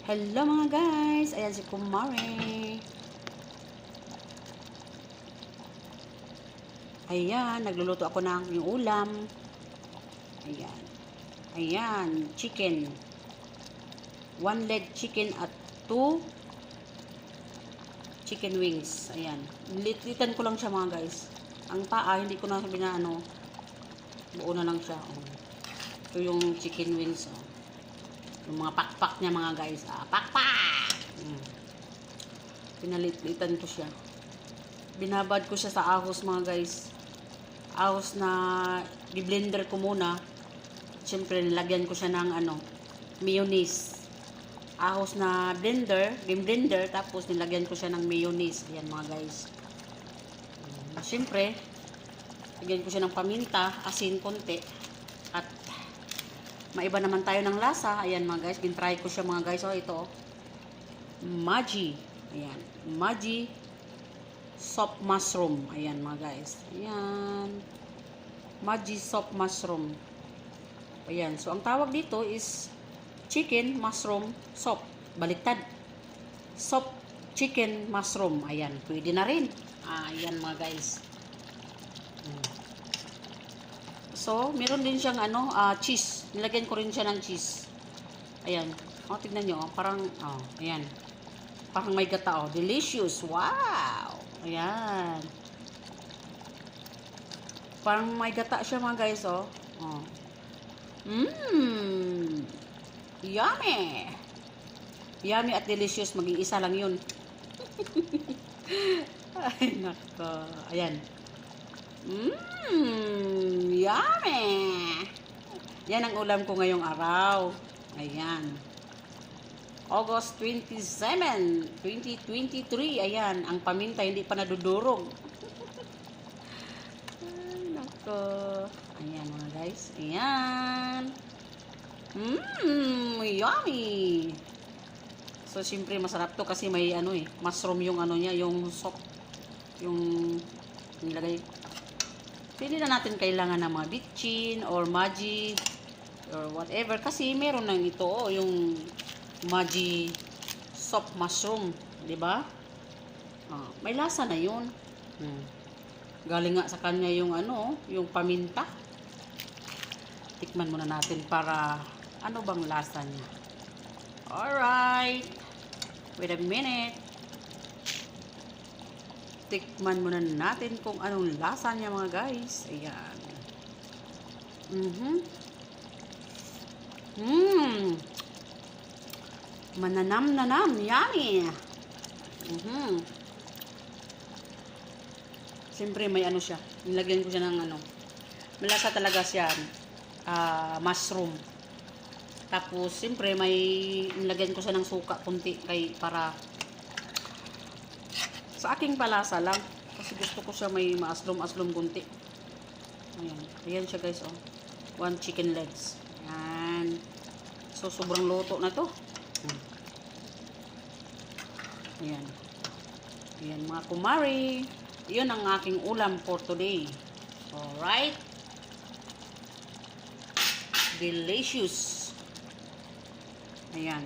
Hello mga guys, ayan si Kumare. Ayan, nagluluto ako ng yung ulam. Ayan. Ayan, chicken. 1 leg chicken at 2 chicken wings. Ayan. Litlitan ko lang siya mga guys. Ang paa, hindi ko na sabi na ano, buo na lang siya. Oh. Ito yung chicken wings. Oh. Yung mga pakpak niya mga guys. Pakpak! Pinalitlitan ko siya. Binabad ko siya sa ahos mga guys. Ahos na i-blender ko muna. Siyempre nilagyan ko siya ng ano, mayonnaise. Ahos na blender, tapos nilagyan ko siya ng mayonnaise. Ayan mga guys. Siyempre, lagyan ko siya ng paminta, asin konti. At maiba naman tayo ng lasa. Ayan mga guys, gintry ko siya mga guys. So ito, Maggi. Ayan, Maggi soft mushroom. Ayan mga guys. Ayan. Maggi soft mushroom. Ayan. So ang tawag dito is chicken mushroom soup. Baliktad. Soup chicken mushroom. Ayan. Pwede na rin. Ayan mga guys. So, meron din siyang ano, cheese. Nilagyan ko rin siya ng cheese. Ayan. Tignan nyo. Parang, ayan. Parang may gata, delicious. Wow! Ayan. Parang may gata siya mga guys, Yummy! Yummy at delicious. Maging isa lang yun. Ay, nako. Ayan. Yummy! Yan ang ulam ko ngayong araw. Ayan. August 27, 2023. Ayan. Ang paminta hindi pa nadudurog. Ay, nako. Ayan mga guys. Ayan. Yummy! So, siyempre masarap to kasi may ano mushroom yung ano niya, yung soup. Yung nilagay. Pwede na natin kailangan ng mga bitchin or Maggi or whatever kasi meron nang ito yung Maggi soft mushroom, 'di ba? May lasa na 'yun. Galing nga sa kanya yung ano, yung paminta. Tikman muna natin para ano bang lasa niya. Alright. Wait a minute. Tikman muna natin kung anong lasa niya mga guys. Ayan. Mananam-nanam. Yummy. Siyempre may ano siya. Nilagyan ko siya ng ano. Malasa talaga siya. Mushroom. Tapos siyempre may nilagyan ko siya ng suka kunti kay para sa aking palasa lang. Kasi gusto ko siya may maaslom-aslom kunti. Ayan. Ayan siya guys, 1 chicken legs. Ayan. So, sobrang luto na to. Ayan. Ayan mga kumari. Yun ang aking ulam for today. Alright. Delicious. Ayan.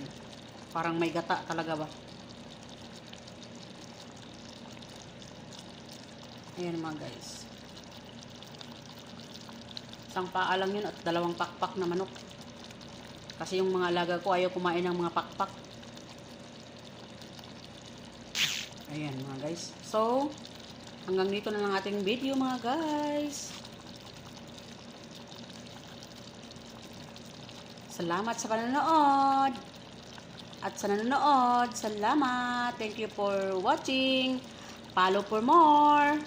Parang may gata talaga ba? Ayan mga guys. Isang paa lang yun at 2 pakpak na manok. Kasi yung mga alaga ko ayaw kumain ng mga pakpak. Ayan mga guys. So, hanggang dito na lang ating video mga guys. Salamat sa panonood. At sa nanonood, salamat. Thank you for watching. Follow for more.